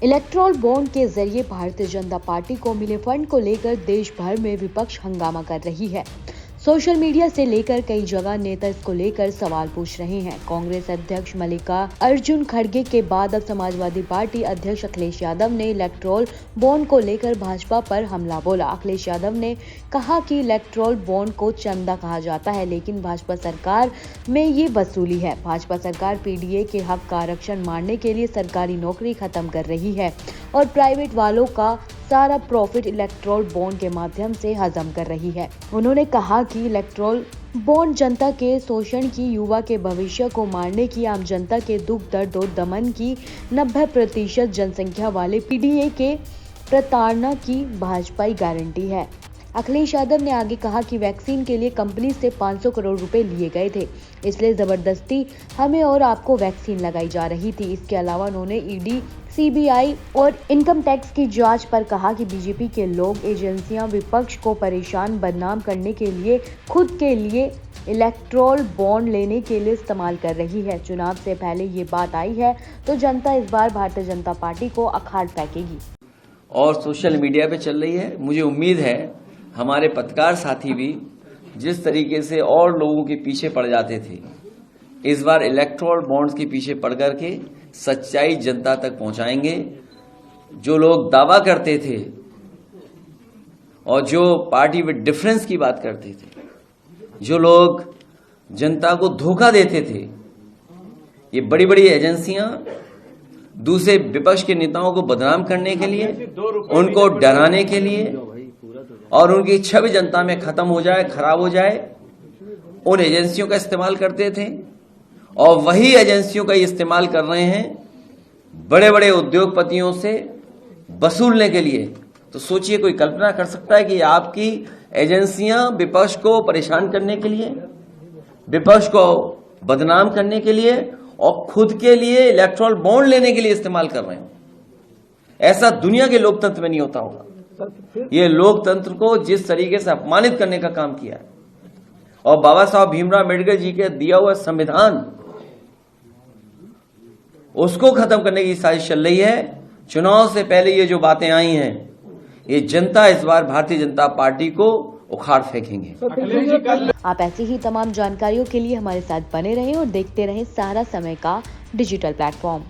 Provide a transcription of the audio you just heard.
Electral bond के जरिए Bharatiya Janata party को मिले फंड को लेकर देश भर में विपक्ष हंगामा कर रही है। सोशल मीडिया से लेकर कई जगह नेता इसको लेकर सवाल पूछ रहे हैं। कांग्रेस अध्यक्ष मल्लिकार्जुन खड़गे के बाद अब समाजवादी पार्टी अध्यक्ष अखिलेश यादव ने इलेक्ट्रॉल बॉन्ड को लेकर भाजपा पर हमला बोला। अखिलेश यादव ने कहा कि इलेक्ट्रॉल बॉन्ड को चंदा कहा जाता है, लेकिन भाजपा सरकार में ये वसूली है। भाजपा सरकार पीडीए के हक का आरक्षण मारने के लिए सरकारी नौकरी खत्म कर रही है और प्राइवेट वालों का सारा प्रॉफिट इलेक्ट्रॉल बॉन्ड के माध्यम से हजम कर रही है। उन्होंने कहा कि इलेक्ट्रॉल बॉन्ड जनता के शोषण की, युवा के भविष्य को मारने की, आम जनता के दुख दर्द और दमन की 90% जनसंख्या वाले पीडीए के प्रताड़ना की भाजपाई गारंटी है। अखिलेश यादव ने आगे कहा कि वैक्सीन के लिए कंपनी से 500 करोड़ रुपए लिए गए थे, इसलिए जबरदस्ती हमें और आपको वैक्सीन लगाई जा रही थी। इसके अलावा उन्होंने ईडी, सीबीआई और इनकम टैक्स की जांच पर कहा कि बीजेपी के लोग, एजेंसियां विपक्ष को परेशान, बदनाम करने के लिए, खुद के लिए इलेक्ट्रॉल बॉन्ड लेने के लिए इस्तेमाल कर रही है। चुनाव से पहले ये बात आई है तो जनता इस बार भारतीय जनता पार्टी को अखाड़ फेंकेगी और सोशल मीडिया पे चल रही है। मुझे उम्मीद है हमारे पत्रकार साथी भी जिस तरीके से और लोगों के पीछे पड़ जाते थे, इस बार इलेक्ट्रॉल बॉन्ड्स के पीछे पड़ करके सच्चाई जनता तक पहुंचाएंगे। जो लोग दावा करते थे और जो पार्टी विद डिफरेंस की बात करते थे, जो लोग जनता को धोखा देते थे, ये बड़ी बड़ी एजेंसियां दूसरे विपक्ष के नेताओं को बदनाम करने के लिए, उनको डराने के लिए और उनकी छवि जनता में खत्म हो जाए, खराब हो जाए, उन एजेंसियों का इस्तेमाल करते थे और वही एजेंसियों का इस्तेमाल कर रहे हैं बड़े बड़े उद्योगपतियों से वसूलने के लिए। तो सोचिए, कोई कल्पना कर सकता है कि आपकी एजेंसियां विपक्ष को परेशान करने के लिए, विपक्ष को बदनाम करने के लिए और खुद के लिए इलेक्ट्रॉल बॉन्ड लेने के लिए इस्तेमाल कर रहे हैं? ऐसा दुनिया के लोकतंत्र में नहीं होता होगा। ये लोकतंत्र को जिस तरीके से अपमानित करने का काम किया है और बाबा साहब भीमराव अम्बेडकर जी के दिया हुआ संविधान, उसको खत्म करने की साजिश चल रही है। चुनाव से पहले ये जो बातें आई हैं, ये जनता इस बार भारतीय जनता पार्टी को उखाड़ फेंकेंगे। आप ऐसी ही तमाम जानकारियों के लिए हमारे साथ बने रहें और देखते रहें सहारा समय का डिजिटल प्लेटफॉर्म।